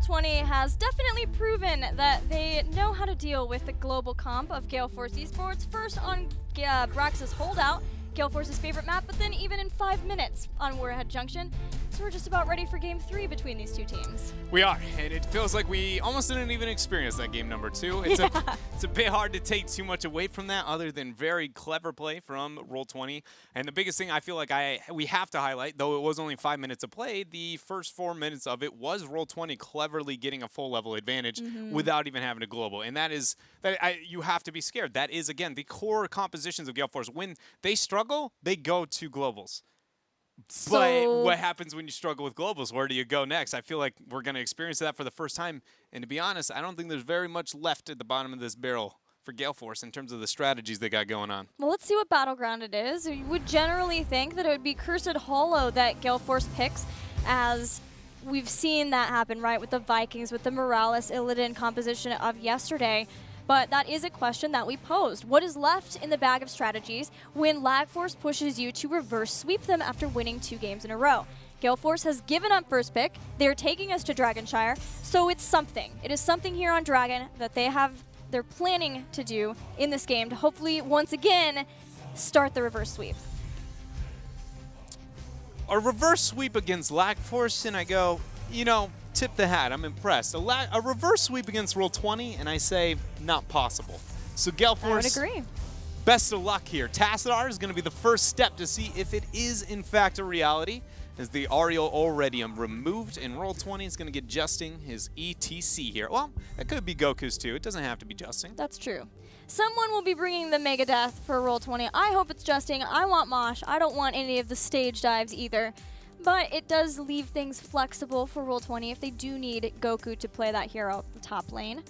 Roll20 has definitely proven that they know how to deal with the global comp of Gale Force esports. First on Brax's holdout, Gale Force's favorite map, but then even in 5 minutes on Warhead Junction. So we're just about ready for Game 3 between these two teams. We are, and it feels like we almost didn't even experience that game number 2. It's a bit hard to take too much away from that other than very clever play from Roll20. And the biggest thing I feel like we have to highlight, though it was only 5 minutes of play, the first 4 minutes of it was Roll20 cleverly getting a full level advantage without even having a global. And you have to be scared. That is, again, the core compositions of Gale Force. When they struggle, they go to globals. But what happens when you struggle with globals? Where do you go next? I feel like we're going to experience that for the first time. And to be honest, I don't think there's very much left at the bottom of this barrel for Gale Force in terms of the strategies they got going on. Well, let's see what battleground it is. You would generally think that it would be Cursed Hollow that Gale Force picks, as we've seen that happen, right, with the Vikings, with the Morales Illidan composition of yesterday. But that is a question that we posed. What is left in the bag of strategies when Lag Force pushes you to reverse sweep them after winning 2 games in a row? Gale Force has given up first pick. They're taking us to Dragonshire, so it's something. It is something here on Dragon that they're planning to do in this game to hopefully once again start the reverse sweep. A reverse sweep against Lag Force, and I go, you know, tip the hat. I'm impressed. A reverse sweep against Roll20, and I say not possible. So Gale Force, I would agree. Best of luck here. Tassadar is going to be the first step to see if it is in fact a reality, as the Ariel already removed, and Roll20 is going to get Justing his ETC here. Well, that could be Goku's too. It doesn't have to be Justing. That's true. Someone will be bringing the Mega Death for Roll20. I hope it's Justing. I want Mosh. I don't want any of the stage dives either. But it does leave things flexible for Roll20 if they do need Goku to play that hero at the top lane.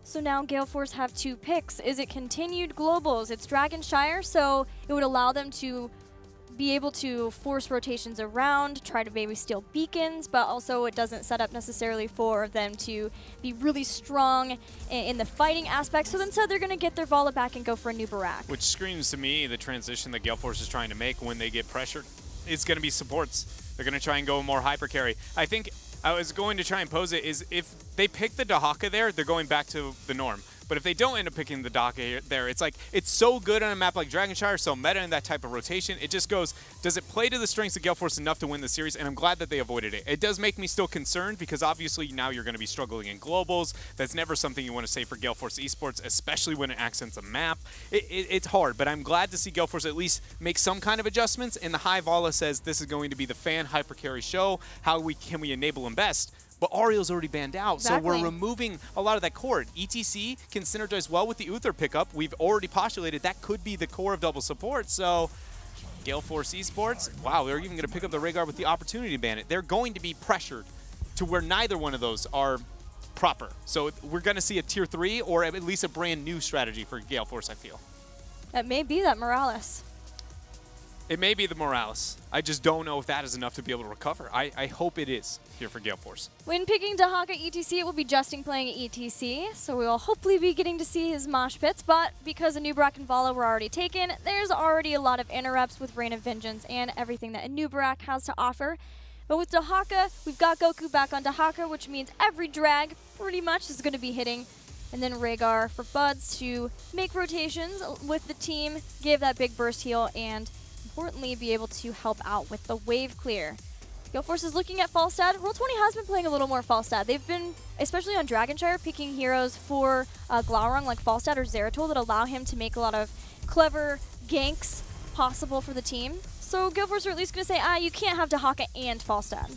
So now Gale Force have 2 picks. Is it continued globals? It's Dragonshire, so it would allow them to be able to force rotations around, try to maybe steal beacons, but also it doesn't set up necessarily for them to be really strong in the fighting aspect. So instead they're going to get their Vala back and go for a new Barak. Which screams to me the transition that Gale Force is trying to make when they get pressured. It's going to be supports. They're going to try and go more hyper carry. I think I was going to try and pose it is if they pick the Dahaka there, they're going back to the norm. But if they don't end up picking the Dahaka there, it's like, it's so good on a map like Dragonshire, so meta in that type of rotation. It just goes, does it play to the strengths of Gale Force enough to win the series? And I'm glad that they avoided it. It does make me still concerned because obviously now you're going to be struggling in globals. That's never something you want to say for Gale Force esports, especially when it accents a map. It's hard, but I'm glad to see Gale Force at least make some kind of adjustments. And the High Vala says this is going to be the fan hyper carry show. How can we enable them best? But Ariel's already banned out, exactly. So we're removing a lot of that core. ETC can synergize well with the Uther pickup. We've already postulated that could be the core of double support. So Gale Force esports, wow, they're even going to pick up the Rhaegar with the opportunity to ban it. They're going to be pressured to where neither one of those are proper. So we're going to see a tier 3 or at least a brand new strategy for Gale Force, I feel. It may be that Morales. It may be the Morales. I just don't know if that is enough to be able to recover. I hope it is here for Gale Force. When picking Dahaka ETC, it will be Justing playing ETC, so we will hopefully be getting to see his mosh pits, but because Anubarak and Vala were already taken, there's already a lot of interrupts with Reign of Vengeance and everything that Anubarak has to offer. But with Dahaka, we've got Goku back on Dahaka, which means every drag pretty much is going to be hitting. And then Rhaegar for Buds to make rotations with the team, give that big burst heal, and importantly, be able to help out with the wave clear. Gale Force is looking at Falstad. Roll20 has been playing a little more Falstad. They've been, especially on Dragonshire, picking heroes for Glaurung like Falstad or Zeratul that allow him to make a lot of clever ganks possible for the team. So Gale Force are at least going to say, you can't have Dahaka and Falstad.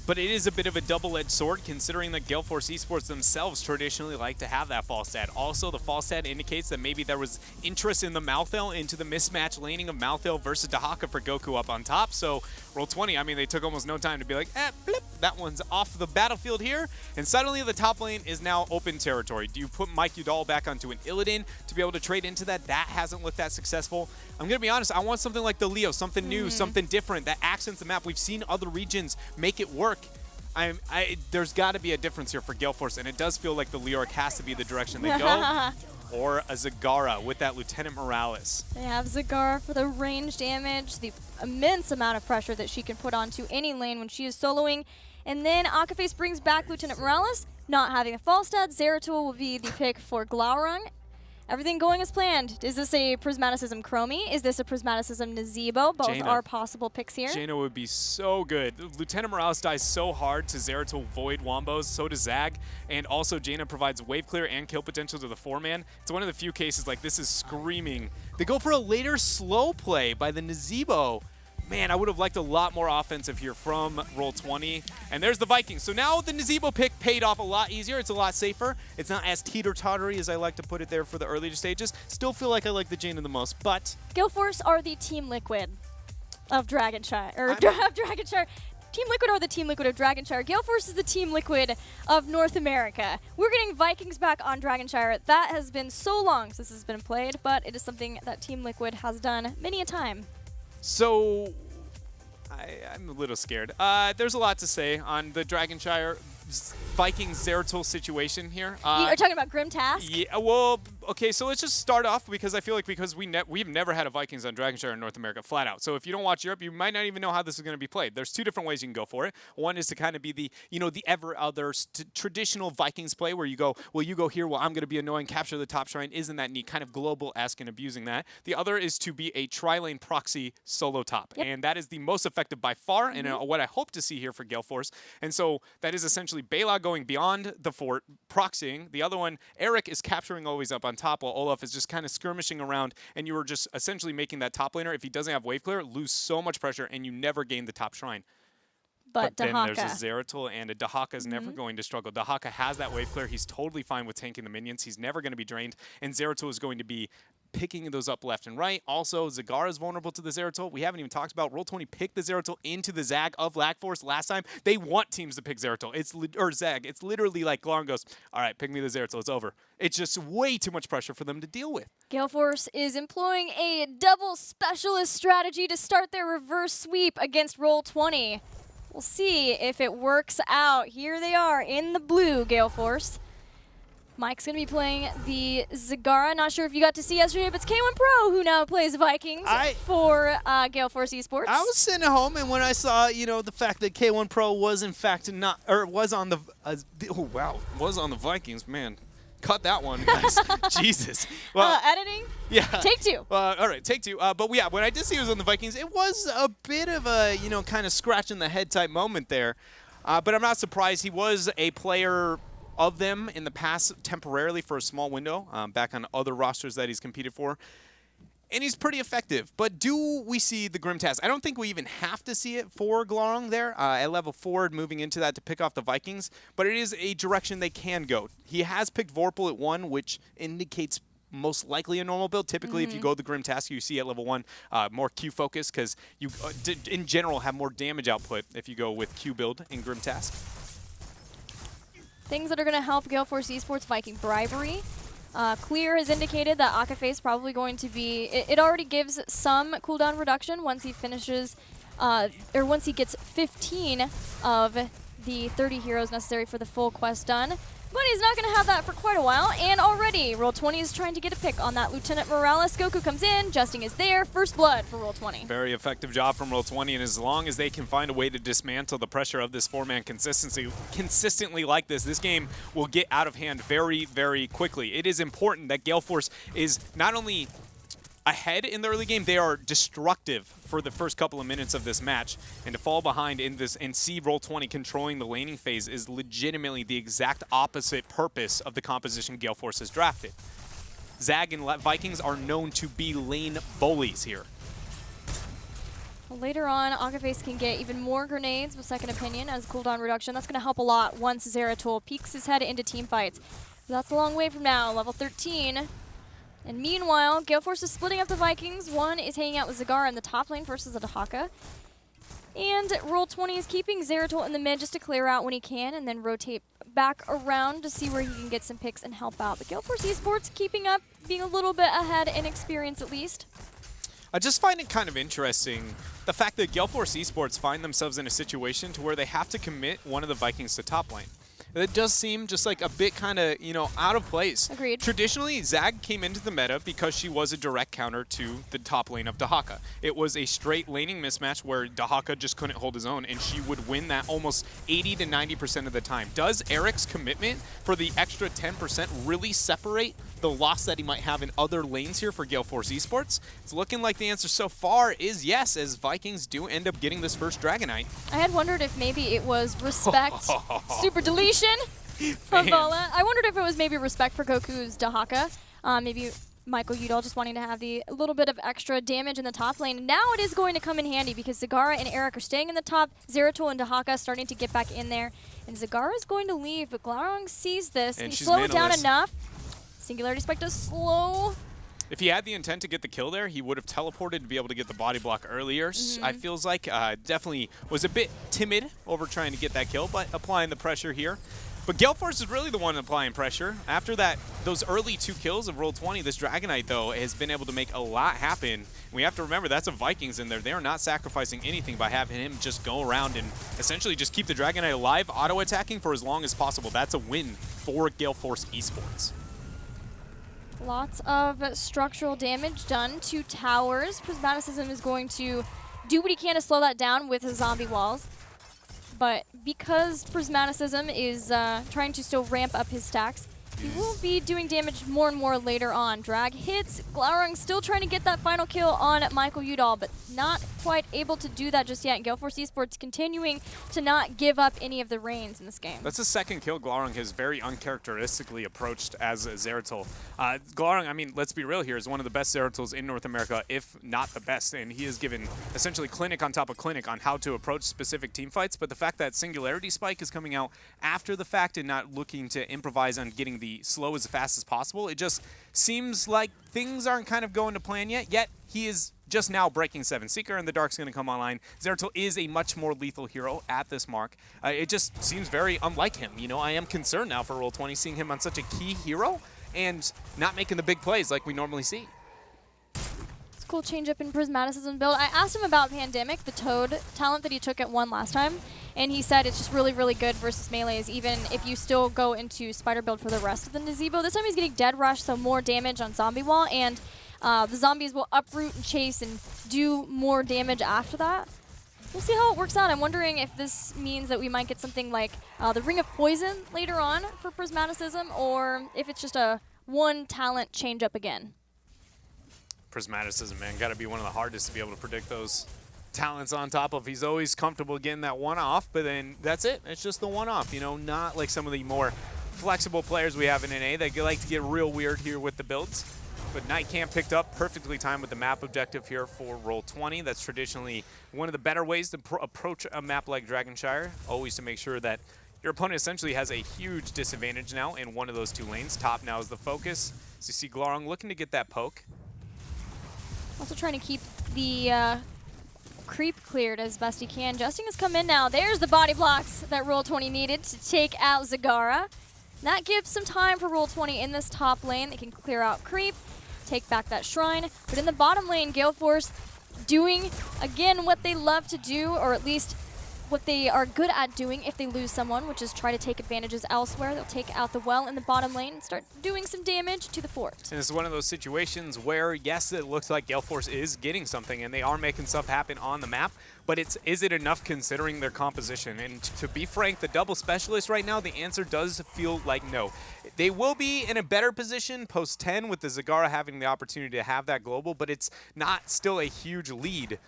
But it is a bit of a double-edged sword considering that Gale Force esports themselves traditionally like to have that Falstad. Also, the Falstad indicates that maybe there was interest in the Malthael into the mismatch laning of Malthael versus Dahaka for Goku up on top. So Roll20, I mean, they took almost no time to be like, blip, that one's off the battlefield here. And suddenly the top lane is now open territory. Do you put Mike Udall back onto an Illidan to be able to trade into that? That hasn't looked that successful. I'm going to be honest, I want something like the Leo, something new, something different that accents the map. We've seen other regions make it work. There's got to be a difference here for Gale Force, and it does feel like the Leoric has to be the direction they go. Or a Zagara with that Lieutenant Morales. They have Zagara for the range damage, the immense amount of pressure that she can put onto any lane when she is soloing. And then Akaface brings back Lieutenant Morales, not having a Falstad. Zeratul will be the pick for Glaurung. Everything going as planned. Is this a Prismaticism Chromie? Is this a Prismaticism Nazebo? Both Jaina. are possible picks here. Jaina would be so good. Lieutenant Morales dies so hard to Zeratul Void Wombos, so does Zag, and also Jaina provides wave clear and kill potential to the 4-man. It's one of the few cases like this is screaming. They go for a later slow play by the Nazebo. Man, I would have liked a lot more offensive here from Roll20. And there's the Vikings. So now the Nazebo pick paid off a lot easier. It's a lot safer. It's not as teeter-tottery as I like to put it there for the earlier stages. Still feel like I like the Jaina the most, but... Gale Force are the Team Liquid of Dragonshire. Or Dragonshire. Team Liquid are the Team Liquid of Dragonshire. Gale Force is the Team Liquid of North America. We're getting Vikings back on Dragonshire. That has been so long since this has been played, but it is something that Team Liquid has done many a time. So, I'm a little scared. There's a lot to say on the Dragonshire Vikings Zeratul situation here. You are talking about Grim Task? Yeah, well, okay, so let's just start off because I feel like we've never had a Vikings on Dragonshire in North America, flat out. So if you don't watch Europe, you might not even know how this is going to be played. There's two different ways you can go for it. One is to kind of be the, the ever other traditional Vikings play where you go, well, you go here, well, I'm going to be annoying, capture the top shrine. Isn't that neat? Kind of global-esque and abusing that. The other is to be a tri-lane proxy solo top. Yep. And that is the most effective by far, and what I hope to see here for Gale Force. And so that is essentially Bela going beyond the fort, proxying. The other one, Eric is capturing always up on top, while Olaf is just kind of skirmishing around, and you are just essentially making that top laner, if he doesn't have wave clear, lose so much pressure, and you never gain the top shrine. But then there's a Zeratul, and a Dahaka is never going to struggle. Dahaka has that wave clear. He's totally fine with tanking the minions. He's never going to be drained, and Zeratul is going to be picking those up left and right. Also, Zagara is vulnerable to the Zeratul. We haven't even talked about Roll20 picked the Zeratul into the Zag of Lag Force last time. They want teams to pick Zeratul. Or Zag. It's literally like Glaurung goes, all right, pick me the Zeratul. It's over. It's just way too much pressure for them to deal with. Gale Force is employing a double specialist strategy to start their reverse sweep against Roll20. We'll see if it works out. Here they are in the blue, Gale Force. Mike's going to be playing the Zagara. Not sure if you got to see yesterday, but it's K1 Pro who now plays Vikings for Gale Force esports. I was sitting at home, and when I saw, the fact that K1 Pro was in fact not, or was on the, was on the Vikings, man. Cut that one, guys. Jesus. Well, editing? Yeah. Take two. All right, take two. But yeah, when I did see it was on the Vikings, it was a bit of a, kind of scratching the head type moment there. But I'm not surprised. He was a player of them in the past temporarily for a small window, back on other rosters that he's competed for. And he's pretty effective. But do we see the Grim Task? I don't think we even have to see it for Glaurung there at level 4, moving into that to pick off the Vikings. But it is a direction they can go. He has picked Vorpal at 1, which indicates most likely a normal build. Typically, if you go the Grim Task, you see at level 1 more Q focus because you, in general, have more damage output if you go with Q build in Grim Task. Things that are going to help Gale Force esports: Viking bribery. Clear has indicated that Akaface is probably going to be, it already gives some cooldown reduction once he finishes, or once he gets 15 of the 30 heroes necessary for the full quest done. But he's not going to have that for quite a while, and already Roll20 is trying to get a pick on that Lieutenant Morales. Goku comes in, Justing is there, first blood for Roll20. Very effective job from Roll20, and as long as they can find a way to dismantle the pressure of this 4-man consistently like this game will get out of hand very, very quickly. It is important that Gale Force is not only ahead in the early game, they are destructive for the first couple of minutes of this match, and to fall behind in this and see Roll20 controlling the laning phase is legitimately the exact opposite purpose of the composition Gale Force has drafted. Zag and Vikings are known to be lane bullies here. Later on, Akaface can get even more grenades with Second Opinion as cooldown reduction. That's going to help a lot once Zeratul peeks his head into teamfights. But that's a long way from now, level 13. And meanwhile, Gale Force is splitting up the Vikings. One is hanging out with Zagara in the top lane versus a Dahaka. And Roll20 is keeping Zeratul in the mid just to clear out when he can, and then rotate back around to see where he can get some picks and help out. But Gale Force esports keeping up, being a little bit ahead in experience at least. I just find it kind of interesting, the fact that Gale Force esports find themselves in a situation to where they have to commit one of the Vikings to top lane. It does seem just like a bit kind of, out of place. Agreed. Traditionally, Zag came into the meta because she was a direct counter to the top lane of Dahaka. It was a straight laning mismatch where Dahaka just couldn't hold his own, and she would win that almost 80 to 90% of the time. Does Eric's commitment for the extra 10% really separate the loss that he might have in other lanes here for Gale Force esports? It's looking like the answer so far is yes, as Vikings do end up getting this first Dragonite. I had wondered if maybe it was respect, super deletion from Bola. I wondered if it was maybe respect for Goku's Dahaka. Maybe Michael Udall just wanting to have the little bit of extra damage in the top lane. Now it is going to come in handy because Zagara and Eric are staying in the top. Zeratol and Dahaka starting to get back in there. And Zagara is going to leave, but Glaurung sees this. And He she's slowed it down manaless. enough. Singularity Spike does slow. If he had the intent to get the kill there, he would have teleported to be able to get the body block earlier. I feels like definitely was a bit timid over trying to get that kill, but applying the pressure here. But Gale Force is really the one applying pressure. After those early 2 kills of Roll20, this Dragonite, though, has been able to make a lot happen. We have to remember, that's a Vikings in there. They are not sacrificing anything by having him just go around and essentially just keep the Dragonite alive, auto-attacking for as long as possible. That's a win for Gale Force esports. Lots of structural damage done to towers. Prismaticism is going to do what he can to slow that down with his zombie walls. But because Prismaticism is trying to still ramp up his stacks, he will be doing damage more and more later on. Drag hits. Glaurung still trying to get that final kill on Michael Udall, but not quite able to do that just yet. And Gale Force esports continuing to not give up any of the reins in this game. That's the second kill Glaurung has very uncharacteristically approached as a Zeratol. Glaurung, I mean, let's be real here, is one of the best Zeratols in North America, if not the best. And he has given essentially clinic on top of clinic on how to approach specific team fights. But the fact that Singularity Spike is coming out after the fact and not looking to improvise on getting the slow as fast as possible, it just seems like things aren't kind of going to plan yet he is just now breaking 7 Seeker, and the Dark's going to come online. Zeratol is a much more lethal hero at this mark. It just seems very unlike him. I am concerned now for Roll20, seeing him on such a key hero and not making the big plays like we normally see. It's a cool change up in Prismaticism build. I asked him about Pandemic, the Toad talent that he took at 1 last time, and he said it's just really, really good versus melees, even if you still go into Spider build for the rest of the Nazebo. This time he's getting Dead Rush, so more damage on Zombie Wall, and the zombies will uproot and chase and do more damage after that. We'll see how it works out. I'm wondering if this means that we might get something like the Ring of Poison later on for Prismaticism, or if it's just a 1 talent change up again. Prismaticism, man, got to be one of the hardest to be able to predict those talents on top of. He's always comfortable getting that one-off, but then that's it. It's just the one-off, not like some of the more flexible players we have in NA that like to get real weird here with the builds. But Night Camp picked up perfectly timed with the map objective here for Roll20. That's traditionally one of the better ways to approach a map like Dragonshire, always to make sure that your opponent essentially has a huge disadvantage now in one of those 2 lanes. Top now is the focus. So you see Glaurung looking to get that poke. Also trying to keep the creep cleared as best he can. Justin has come in now. There's the body blocks that Roll20 needed to take out Zagara. That gives some time for Roll20 in this top lane. They can clear out creep, take back that shrine. But in the bottom lane, Gale Force doing, again, what they love to do, or at least what they are good at doing if they lose someone, which is try to take advantages elsewhere. They'll take out the well in the bottom lane and start doing some damage to the fort. And it's one of those situations where, yes, it looks like Gale Force is getting something, and they are making stuff happen on the map, but is it enough considering their composition? And to be frank, the double specialist right now, the answer does feel like no. They will be in a better position post-10 with the Zagara having the opportunity to have that global, but it's not still a huge lead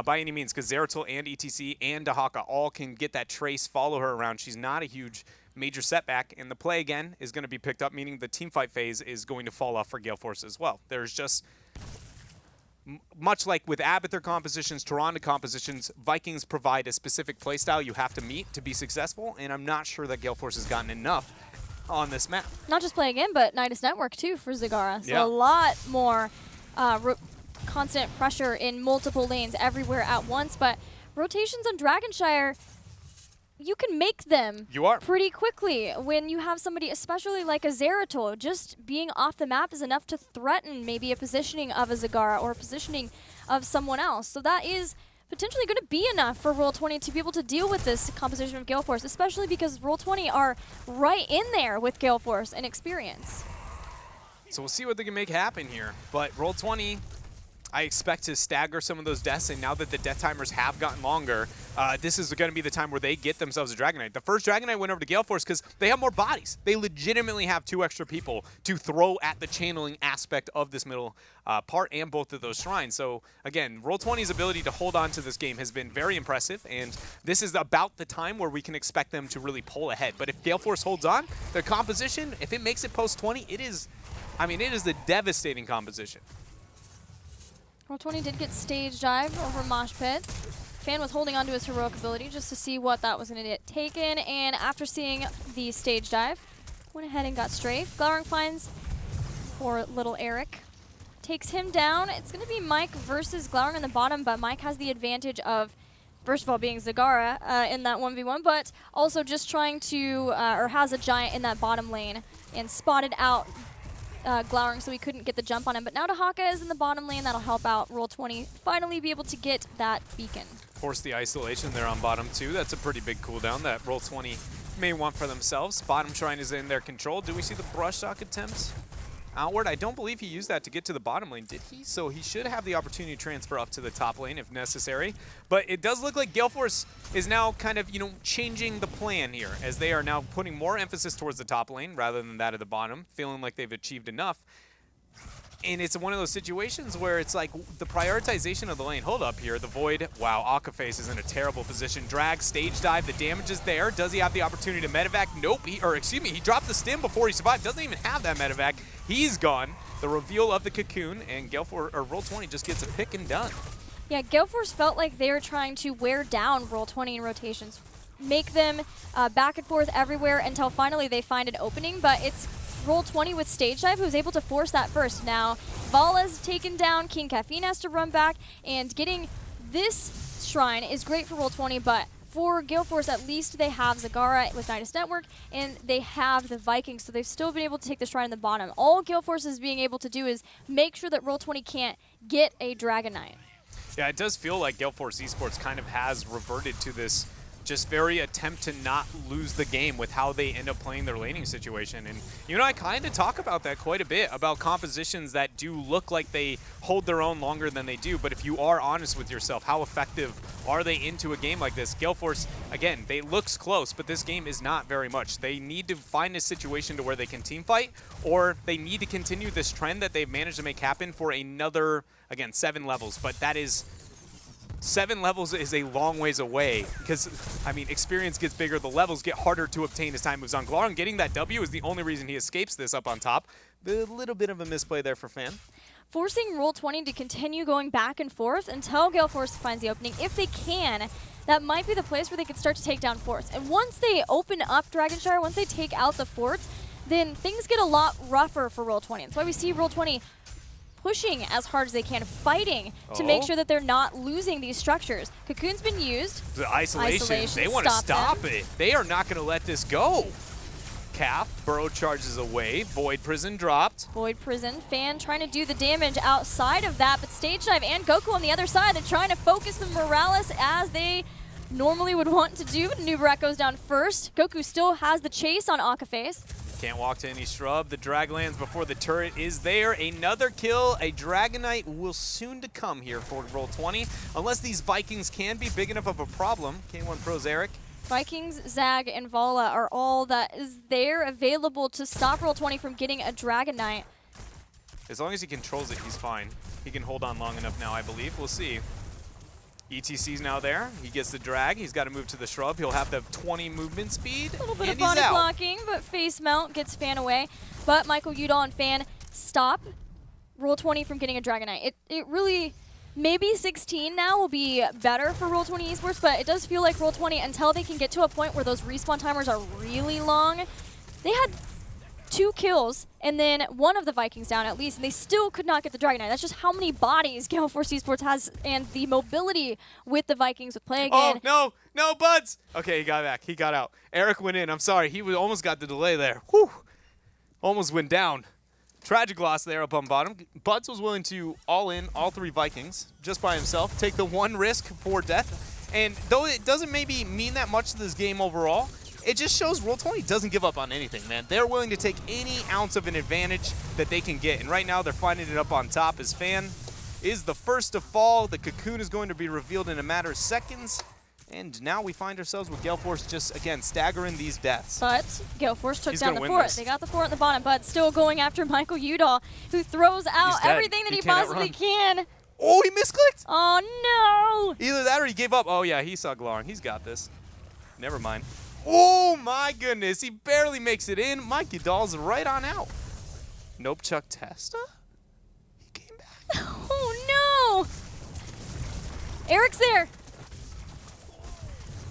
by any means, because Zeratol and ETC and Dahaka all can get that trace, follow her around. She's not a huge major setback, and the play again is going to be picked up, meaning the teamfight phase is going to fall off for Gale Force as well. There's just, much like with Abathur compositions, Toronto compositions, Vikings provide a specific playstyle you have to meet to be successful, and I'm not sure that Gale Force has gotten enough on this map. Not just playing in, but Nidus Network too for Zagara. So yeah. A lot more constant pressure in multiple lanes everywhere at once, but rotations on Dragonshire, you can make them pretty quickly when you have somebody, especially like a Zeratol. Just being off the map is enough to threaten maybe a positioning of a Zagara or a positioning of someone else. So that is potentially going to be enough for Roll20 to be able to deal with this composition of Gale Force, especially because Roll20 are right in there with Gale Force and experience. So we'll see what they can make happen here. But Roll20, I expect to stagger some of those deaths, and now that the death timers have gotten longer, this is going to be the time where they get themselves a Dragon Knight. The first Dragon Knight went over to Gale Force because they have more bodies. They legitimately have 2 extra people to throw at the channeling aspect of this middle part and both of those shrines. So again, Roll20's ability to hold on to this game has been very impressive, and this is about the time where we can expect them to really pull ahead. But if Gale Force holds on, their composition, if it makes it post 20, it is, I mean, it is a devastating composition. Roll20 did get stage dive over Mosh Pit. Fan was holding on to his heroic ability just to see what that was going to get taken, and after seeing the stage dive, went ahead and got strafe. Glowering finds poor little Eric. Takes him down. It's going to be Mike versus Glowering on the bottom, but Mike has the advantage of, first of all, being Zagara in that 1v1, but also just trying to, or has a giant in that bottom lane and spotted out Glowering, so he couldn't get the jump on him. But now Dahaka is in the bottom lane. That'll help out Roll20 finally be able to get that beacon. Force the isolation there on bottom too. That's a pretty big cooldown that Roll20 may want for themselves. Bottom shrine is in their control. Do we see the brush shock attempt outward? I don't believe he used that to get to the bottom lane, did he? So he should have the opportunity to transfer up to the top lane if necessary. But it does look like Gale Force is now kind of, you know, changing the plan here, as they are now putting more emphasis towards the top lane rather than that of the bottom, feeling like they've achieved enough. And it's one of those situations where it's like the prioritization of the lane. Hold up here, the Void. Wow, Akaface is in a terrible position. Drag, stage dive, the damage is there. Does he have the opportunity to medevac? Nope, he dropped the stim before he survived. Doesn't even have that medevac. He's gone. The reveal of the cocoon, and Gale Force, or Roll20 just gets a pick and done. Yeah, Gale Force felt like they were trying to wear down Roll20 in rotations, make them back and forth everywhere until finally they find an opening, but it's Roll20 with stage dive who's able to force that first. Now, Vala's taken down, King Caffeine has to run back, and getting this shrine is great for Roll20, but for Gale Force, at least they have Zagara with Nidus Network, and they have the Vikings, so they've still been able to take the shrine in the bottom. All Gale Force is being able to do is make sure that Roll20 can't get a Dragon Knight. Yeah, it does feel like Gale Force esports kind of has reverted to this just very attempt to not lose the game with how they end up playing their laning situation. And you know, I kind of talk about that quite a bit, about compositions that do look like they hold their own longer than they do. But if you are honest with yourself, how effective are they into a game like this? Gale Force, again, they looks close, but this game is not very much. They need to find a situation to where they can team fight, or they need to continue this trend that they've managed to make happen for another, again, 7 levels. But that is 7 levels is a long ways away because, I mean, experience gets bigger, the levels get harder to obtain as time moves on. Glowering getting that W is the only reason he escapes this up on top. A little bit of a misplay there for Fan. Forcing Roll20 to continue going back and forth until Gale Force finds the opening. If they can, that might be the place where they could start to take down forts. And once they open up Dragonshire, once they take out the forts, then things get a lot rougher for Roll20. That's why we see Roll20 pushing as hard as they can, fighting to make sure that they're not losing these structures. Cocoon's been used. The isolation they want to stop it. They are not going to let this go. Cap, Burrow charges away. Void Prison dropped. Void Prison. Fan trying to do the damage outside of that, but Stage Dive and Goku on the other side. They're trying to focus the Morales as they normally would want to do. Nubarak goes down first. Goku still has the chase on Akaface. Can't walk to any shrub. The drag lands before the turret is there. Another kill. A Dragon Knight will soon to come here for Roll20. Unless these Vikings can be big enough of a problem. K1 Pro's Eric. Vikings, Zag, and Vala are all that is there available to stop Roll20 from getting a Dragon Knight. As long as he controls it, he's fine. He can hold on long enough now, I believe. We'll see. ETC's now there. He gets the drag. He's got to move to the shrub. He'll have the 20 movement speed. A little bit of body blocking, but face mount gets Fan away. But Michael Udall and Fan stop Roll20 from getting a Dragon Knight. It really, maybe 16 now will be better for Roll20 esports, but it does feel like Roll20, until they can get to a point where those respawn timers are really long, they had 2 kills, and then one of the Vikings down at least, and they still could not get the Dragon Knight. That's just how many bodies Gale Force esports has, and the mobility with the Vikings with play again. Oh, no, Buds! Okay, he got back. He got out. Eric went in. I'm sorry. He almost got the delay there. Whew. Almost went down. Tragic loss there up on bottom. Buds was willing to all in all 3 Vikings just by himself, take the 1 risk for death. And though it doesn't maybe mean that much to this game overall, it just shows Roll20 doesn't give up on anything, man. They're willing to take any ounce of an advantage that they can get. And right now they're finding it up on top as Fan is the first to fall. The cocoon is going to be revealed in a matter of seconds. And now we find ourselves with Gale Force just, again, staggering these deaths. But Gale Force took down the win fort. this. They got the fort at the bottom, but still going after Michael Udall, who throws out everything that he possibly can. Oh, he misclicked! Oh, no! Either that or he gave up. Oh, yeah, he saw Glaring. He's got this. Never mind. Oh, my goodness. He barely makes it in. Mikey Doll's right on out. Nope, Chuck Testa? He came back. Oh, no! Eric's there.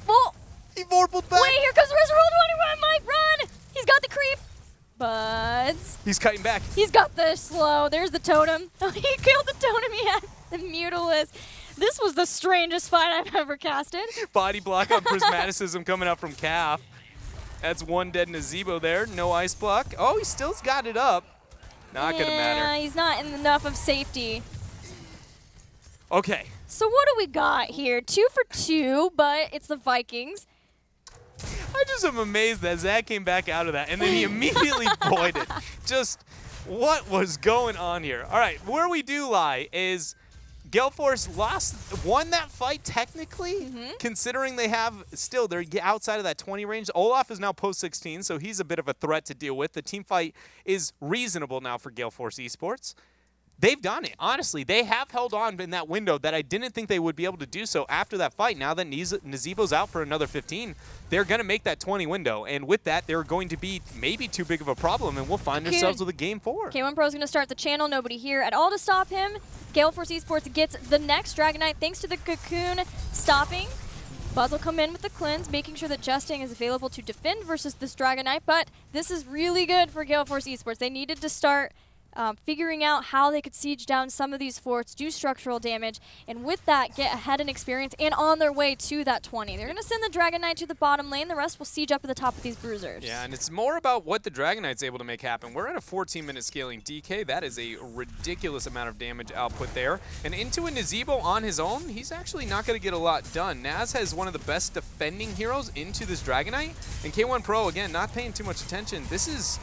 Oh! He vorpaled back. Wait, here comes the rest of Roll20. Run, Mike, run! He's got the creep. Buds. He's kiting back. He's got the slow. There's the totem. Oh, he killed the totem. He had the Mutalisk. This was the strangest fight I've ever casted. Body block on Prismaticism coming up from Calf. That's 1 dead Nazebo there. No ice block. Oh, he still's got it up. Not gonna matter. Yeah, he's not in enough of safety. Okay. So what do we got here? 2 for 2, but it's the Vikings. I just am amazed that Zach came back out of that, and then he immediately voided. Just what was going on here? All right, where we do lie is Gale Force won that fight technically, considering they have still, they're outside of that 20 range. Olaf is now post 16, so he's a bit of a threat to deal with. The team fight is reasonable now for Gale Force esports. They've done it. Honestly, they have held on in that window that I didn't think they would be able to do so after that fight. Now that Nazebo's out for another 15, they're going to make that 20 window. And with that, they're going to be maybe too big of a problem, and we'll find ourselves with a game 4. K1 Pro's going to start the channel. Nobody here at all to stop him. Gale Force esports gets the next Dragonite thanks to the cocoon stopping. Buzz will come in with the cleanse, making sure that Justing is available to defend versus this Dragonite. But this is really good for Gale Force esports. They needed to start figuring out how they could siege down some of these forts, do structural damage, and with that, get ahead in experience and on their way to that 20. They're going to send the Dragonite to the bottom lane. The rest will siege up at the top of these bruisers. Yeah, and it's more about what the Dragonite's able to make happen. We're at a 14-minute scaling DK. That is a ridiculous amount of damage output there. And into a Nazebo on his own, he's actually not going to get a lot done. Naz has one of the best defending heroes into this Dragonite, and K1 Pro, again, not paying too much attention. This is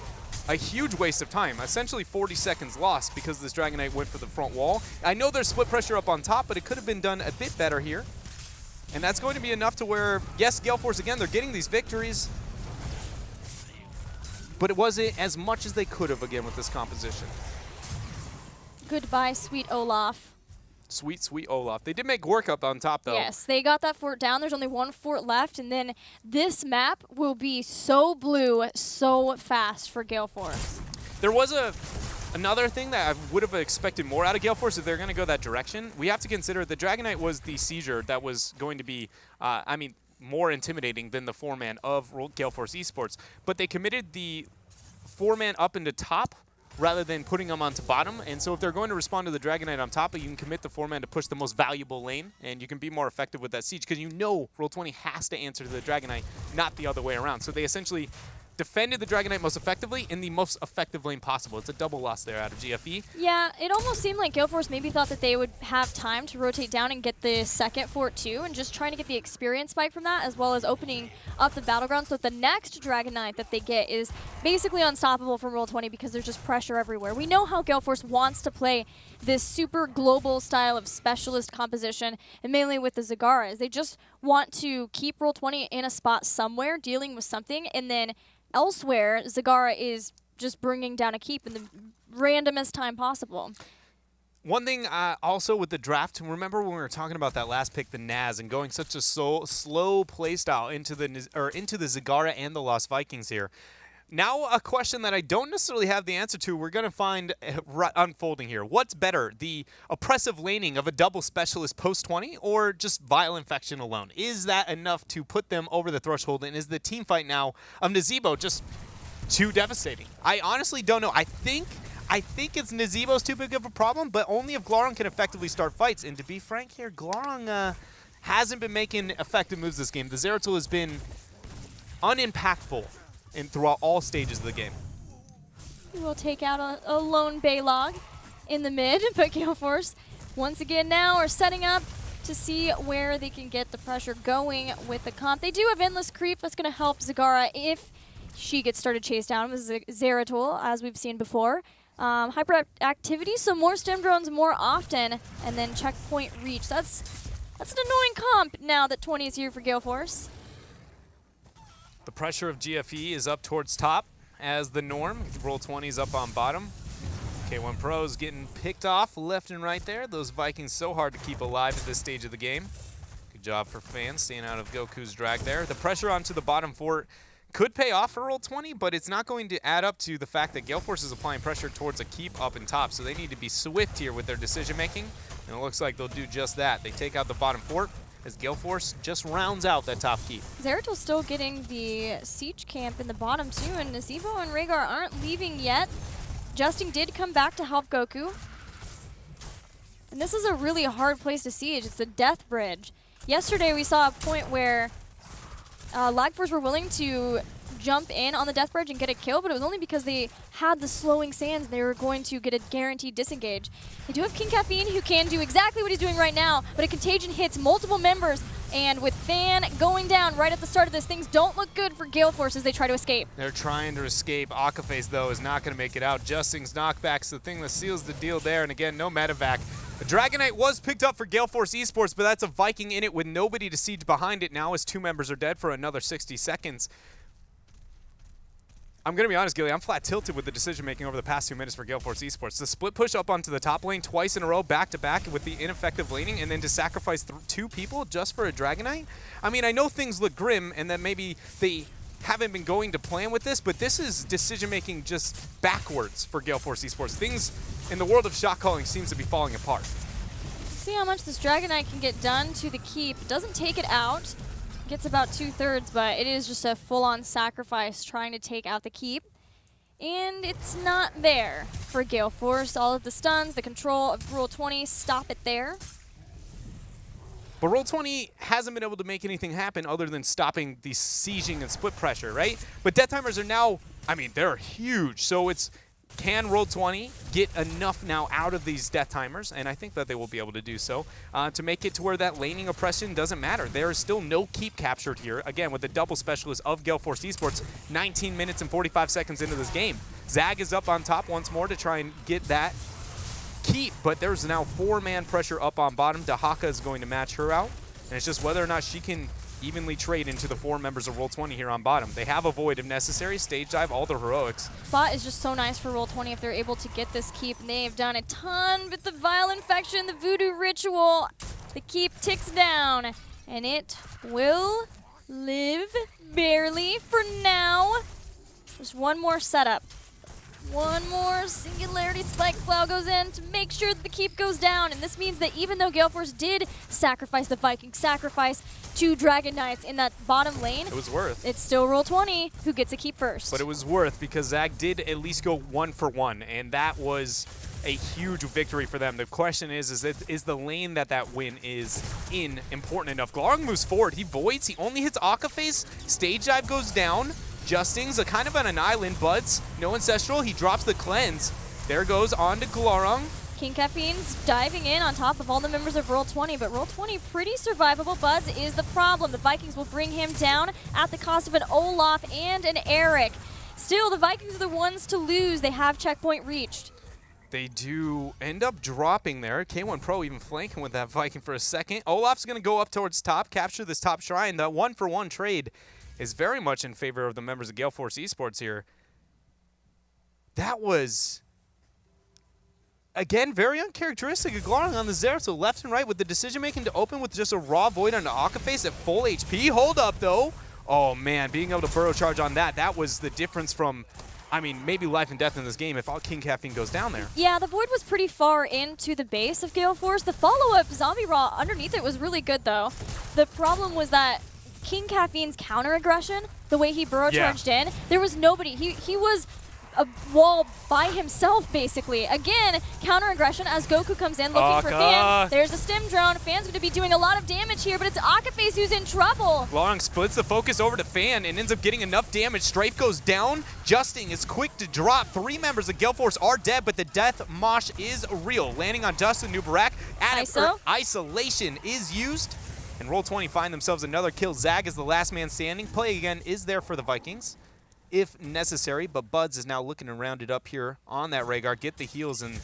a huge waste of time. Essentially 40 seconds lost because this Dragonite went for the front wall. I know there's split pressure up on top, but it could have been done a bit better here. And that's going to be enough to where, yes, Gale Force, again, they're getting these victories, but it wasn't as much as they could have, again, with this composition. Goodbye, sweet Olaf. Sweet, sweet Olaf. They did make work up on top, though. Yes, they got that fort down. There's only 1 fort left, and then this map will be so blue so fast for Gale Force. There was another thing that I would have expected more out of Gale Force if they're going to go that direction. We have to consider the Dragonite was the seizure that was going to be, I mean, more intimidating than the 4-man of Gale Force esports. But they committed the 4-man up into top rather than putting them onto bottom. And so if they're going to respond to the Dragonite on top, you can commit the 4-man to push the most valuable lane, and you can be more effective with that siege because you know Roll20 has to answer to the Dragonite, not the other way around. So they essentially defended the Dragonite most effectively in the most effective lane possible. It's a double loss there out of GFE. Yeah, it almost seemed like Gale Force maybe thought that they would have time to rotate down and get the second fort too, and just trying to get the experience spike from that, as well as opening up the battleground so that the next Dragonite that they get is basically unstoppable from Roll20 because there's just pressure everywhere. We know how Gale Force wants to play this super global style of specialist composition, and mainly with the Zagaras. They just want to keep Roll20 in a spot somewhere, dealing with something, and then elsewhere, Zagara is just bringing down a keep in the randomest time possible. One thing also with the draft, remember when we were talking about that last pick, the Naz, and going such a slow play style into the Zagara and the Lost Vikings here. Now a question that I don't necessarily have the answer to, we're going to find unfolding here. What's better, the oppressive laning of a double specialist post-20 or just Vile Infection alone? Is that enough to put them over the threshold, and is the team fight now of Nazebo just too devastating? I honestly don't know. I think it's Nazebo's too big of a problem, but only if Glaring can effectively start fights. And to be frank here, Glaring hasn't been making effective moves this game. The Zeratul has been unimpactful throughout all stages of the game. We'll take out a lone Baylog in the mid, but Gale Force once again now are setting up to see where they can get the pressure going with the comp. They do have endless creep that's going to help Zagara if she gets started chased down with Zeratul, as we've seen before. Hyperactivity, so more stem drones more often, and then checkpoint reach. That's an annoying comp now that 20 is here for Gale Force. The pressure of GFE is up towards top as the norm. Roll20 is up on bottom. K1 Pro's getting picked off left and right there. Those Vikings so hard to keep alive at this stage of the game. Good job for fans staying out of Goku's drag there. The pressure onto the bottom fort could pay off for Roll20, but it's not going to add up to the fact that Gale Force is applying pressure towards a keep up and top, so they need to be swift here with their decision making, and it looks like they'll do just that. They take out the bottom fort as Gale Force just rounds out that top keep. Zeratul's still getting the siege camp in the bottom too, and Nazeebo and Rhaegar aren't leaving yet. Justing did come back to help Goku. And this is a really hard place to siege. It's the death bridge. Yesterday we saw a point where Lag Force were willing to jump in on the death bridge and get a kill, but it was only because they had the slowing sands. They were going to get a guaranteed disengage. They do have King Caffeine, who can do exactly what he's doing right now, but a contagion hits multiple members, and with Fan going down right at the start of this, things don't look good for Gale Force as they try to escape. They're trying to escape. Akaface, though, is not going to make it out. Justing's knockback's the thing that seals the deal there, and again, no medevac. The Dragonite was picked up for Gale Force esports, but that's a Viking in it with nobody to siege behind it now as 2 members are dead for another 60 seconds. I'm going to be honest, Gilly, I'm flat tilted with the decision-making over the past 2 minutes for Gale Force esports. The split push up onto the top lane twice in a row, back-to-back with the ineffective laning, and then to sacrifice 2 people just for a Dragonite? I mean, I know things look grim, and that maybe they haven't been going to plan with this, but this is decision-making just backwards for Gale Force esports. Things in the world of shot calling seems to be falling apart. See how much this Dragonite can get done to the keep. Doesn't take it out. Gets about 2/3, but it is just a full-on sacrifice trying to take out the keep. And it's not there for Gale Force. All of the stuns, the control of Roll20, stop it there. But Roll20 hasn't been able to make anything happen other than stopping the sieging and split pressure, right? But death timers are now, I mean, they're huge. So it's, can Roll20 get enough now out of these death timers? And I think that they will be able to do so to make it to where that laning oppression doesn't matter. There is still no keep captured here. Again, with the double specialist of Gale Force esports, 19 minutes and 45 seconds into this game. Zag is up on top once more to try and get that keep, but there's now 4-man pressure up on bottom. Dahaka is going to match her out, and it's just whether or not she can evenly trade into the 4 members of Roll20 here on bottom. They have a void if necessary, stage dive, all the heroics. Spot is just so nice for Roll20 if they're able to get this keep, and they have done a ton with the Vile Infection, the Voodoo Ritual. The keep ticks down, and it will live barely for now. Just one more setup. One more Singularity Spike Plow goes in to make sure that the keep goes down. And this means that even though Gale Force did sacrifice the Viking, sacrifice 2 Dragon Knights in that bottom lane, It was worth. it's still Roll20 who gets a keep first. But it was worth because Zag did at least go 1 for 1, and that was a huge victory for them. The question is the lane that win is in important enough? Glarong moves forward. He voids. He only hits Akaface. Stage dive goes down. Justing's a kind of on an island. Buds, no Ancestral. He drops the cleanse. There goes on to Glarong. King Caffeine's diving in on top of all the members of Roll20, but Roll20 pretty survivable. Buds is the problem. The Vikings will bring him down at the cost of an Olaf and an Eric. Still, the Vikings are the ones to lose. They have checkpoint reached. They do end up dropping there. K1 Pro even flanking with that Viking for a second. Olaf's going to go up towards top, capture this top shrine. The 1-for-1 trade is very much in favor of the members of Gale Force esports here. That was, again, very uncharacteristic of Glarong on the Zeratul, left and right with the decision-making to open with just a raw void on the Akaface at full HP. Hold up, though. Oh, man, being able to burrow charge on that was the difference from, I mean, maybe life and death in this game if all King Caffeine goes down there. Yeah, the void was pretty far into the base of Gale Force. The follow-up Zombie Raw underneath it was really good, though. The problem was that King Caffeine's counter aggression, the way he burrow charged in, there was nobody. He was a wall by himself, basically. Again, counter-aggression as Goku comes in looking for Fan. There's a stim drone. Fan's going to be doing a lot of damage here, but it's Akaface who's in trouble. Long splits the focus over to Fan and ends up getting enough damage. Strafe goes down. Justing is quick to drop. 3 members of Gale Force are dead, but the death mosh is real. Landing on Dustin Nubarak. Isolation is used. And Roll20 find themselves another kill. Zag is the last man standing. Play again is there for the Vikings, if necessary, but Buds is now looking to round it up here on that Rhaegar, get the heals, and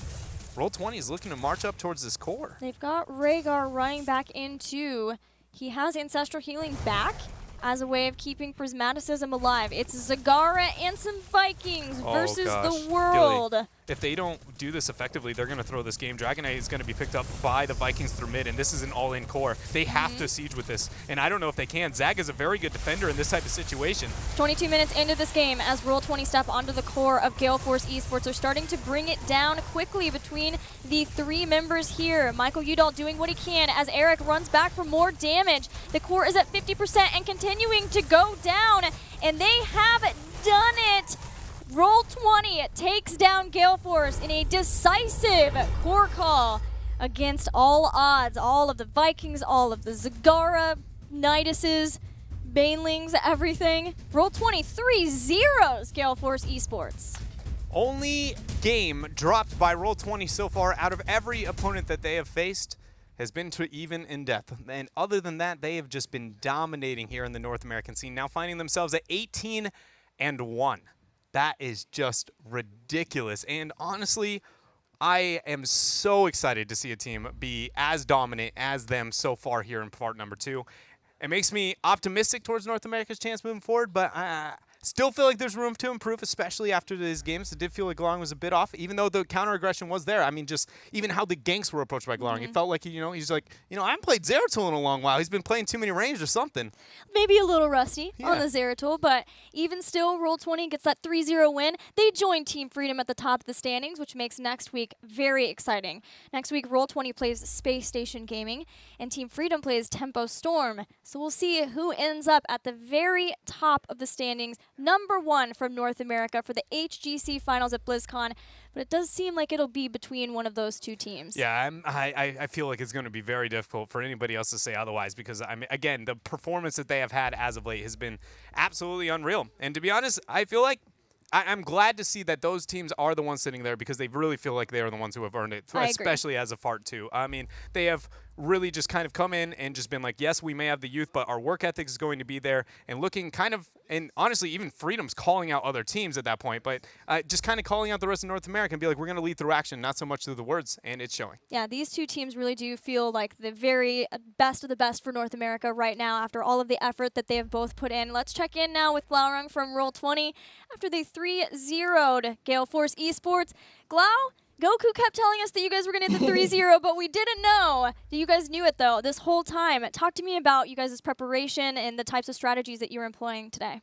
Roll20 is looking to march up towards this core. They've got Rhaegar running back into. He has Ancestral Healing back as a way of keeping Prismaticism alive. It's Zagara and some Vikings versus the world. Gilly, if they don't do this effectively, they're going to throw this game. Dragon Knight is going to be picked up by the Vikings through mid, and this is an all-in core. They have to siege with this, and I don't know if they can. Zag is a very good defender in this type of situation. 22 minutes into this game as Roll20 step onto the core of Gale Force esports. They're starting to bring it down quickly between the 3 members here. Michael Udall doing what he can as Eric runs back for more damage. The core is at 50% and continuing to go down, and they have done it. Roll20 takes down Gale Force in a decisive core call against all odds. All of the Vikings, all of the Zagara, Niduses, Banelings, everything. Roll20 3-0s Gale Force esports. Only game dropped by Roll20 so far out of every opponent that they have faced has been to even in death. And other than that, they have just been dominating here in the North American scene, now finding themselves at 18-1. That is just ridiculous. And honestly, I am so excited to see a team be as dominant as them so far here in part number 2. It makes me optimistic towards North America's chance moving forward, but still feel like there's room to improve, especially after these games. It did feel like Glowing was a bit off, even though the counter-aggression was there. I mean, just even how the ganks were approached by Glowing. It felt like, he's like, I haven't played Zeratul in a long while. He's been playing too many range or something. Maybe a little rusty on the Zeratul, but even still, Roll20 gets that 3-0 win. They join Team Freedom at the top of the standings, which makes next week very exciting. Next week, Roll20 plays Space Station Gaming, and Team Freedom plays Tempo Storm. So we'll see who ends up at the very top of the standings. Number 1 from North America for the HGC finals at BlizzCon, but it does seem like it'll be between one of those 2 teams. Yeah, I feel like it's going to be very difficult for anybody else to say otherwise because, again, the performance that they have had as of late has been absolutely unreal. And to be honest, I feel like I'm glad to see that those teams are the ones sitting there because they really feel like they are the ones who have earned it, especially as a FART 2. I mean, they have really just kind of come in and just been like, yes, we may have the youth, but our work ethic is going to be there, and looking kind of, and honestly, even Freedom's calling out other teams at that point, but just kind of calling out the rest of North America and be like, we're going to lead through action, not so much through the words, and it's showing. Yeah, these 2 teams really do feel like the very best of the best for North America right now after all of the effort that they have both put in. Let's check in now with Glaurung from Roll20 after they 3-0'd Gale Force esports. Glau, Goku kept telling us that you guys were going to hit the 3-0, but we didn't know. You guys knew it, though, this whole time. Talk to me about you guys' preparation and the types of strategies that you're employing today.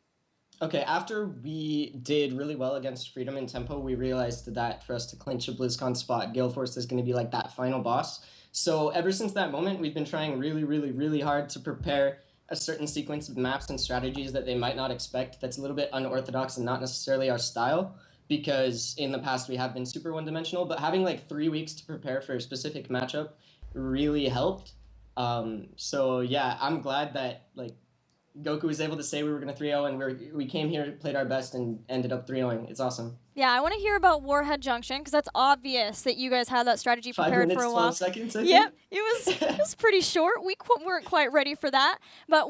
Okay, after we did really well against Freedom and Tempo, we realized that for us to clinch a BlizzCon spot, Gale Force is going to be like that final boss. So ever since that moment, we've been trying really hard to prepare a certain sequence of maps and strategies that they might not expect that's a little bit unorthodox and not necessarily our style. Because in the past we have been super one-dimensional, but having like 3 weeks to prepare for a specific matchup really helped. So yeah, I'm glad that like Goku was able to say we were going to 3-0, and we came here, played our best, and ended up 3-0ing. It's awesome. Yeah, I want to hear about Warhead Junction because that's obvious that you guys had that strategy prepared for a while. 5 minutes, 12 seconds, I think. Yep, it was pretty short. We weren't quite ready for that, but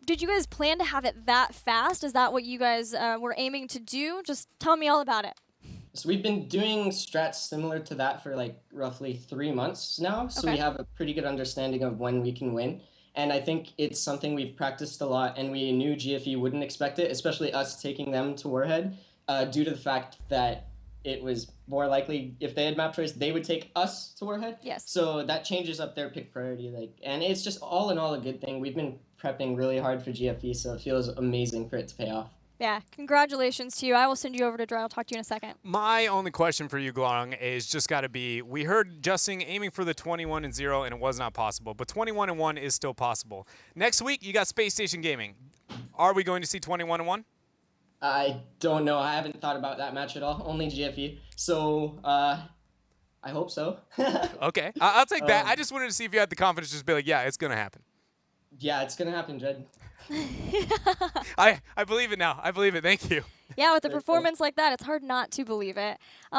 did you guys plan to have it that fast? Is that what you guys were aiming to do? Just tell me all about it. So we've been doing strats similar to that for like roughly 3 months now. So we have a pretty good understanding of when we can win. And I think it's something we've practiced a lot, and we knew GFE wouldn't expect it, especially us taking them to Warhead, due to the fact that it was more likely if they had map choice, they would take us to Warhead. Yes. So that changes up their pick priority, and it's just all in all a good thing. We've been prepping really hard for GFE, so it feels amazing for it to pay off. Yeah, congratulations to you. I will send you over to Dry. I'll talk to you in a second. My only question for you, Glong, is just got to be, we heard Justin aiming for the 21-0, and it was not possible, but 21-1 is still possible. Next week, you got Space Station Gaming. Are we going to see 21-1? I don't know. I haven't thought about that match at all. Only GFE. So I hope so. Okay, I'll take that. I Um, just wanted to see if you had the confidence to just be like, yeah, it's going to happen. yeah, it's gonna happen, Jed. I believe it now. I believe it. Thank you. Yeah, with a Very cool. performance like that, it's hard not to believe it.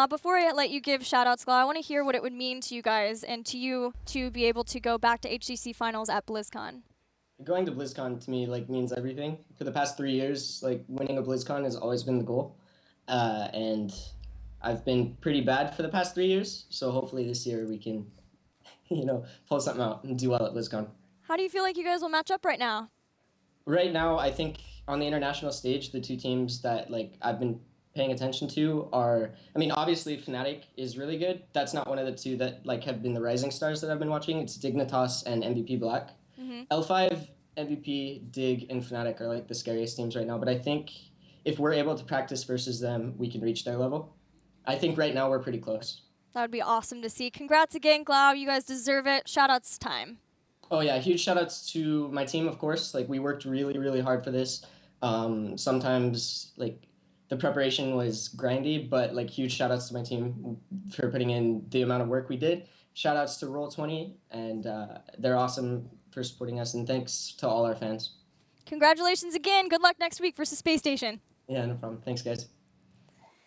Before I let you give shout-outs, Gale, I want to hear what it would mean to you guys and to you to be able to go back to HGC finals at BlizzCon. Going to BlizzCon to me like means everything. For the past 3 years, like winning a BlizzCon has always been the goal, and I've been pretty bad for the past 3 years. So hopefully this year we can, pull something out and do well at BlizzCon. How do you feel like you guys will match up right now? Right now, I think on the international stage, the two teams that like I've been paying attention to are, I mean, obviously Fnatic is really good. That's not one of the two that like have been the rising stars that I've been watching. It's Dignitas and MVP Black. L5, MVP, Dig, and Fnatic are like the scariest teams right now. But I think if we're able to practice versus them, we can reach their level. I think right now we're pretty close. That would be awesome to see. Congrats again, Glau. You guys deserve it. Shout-outs time. Oh yeah, huge shout outs to my team, of course. Like we worked really, really hard for this. Sometimes like the preparation was grindy, but like huge shout outs to my team for putting in the amount of work we did. Shout outs to Roll20, and they're awesome for supporting us, and thanks to all our fans. Congratulations again. Good luck next week versus Space Station. Yeah, no problem. Thanks, guys.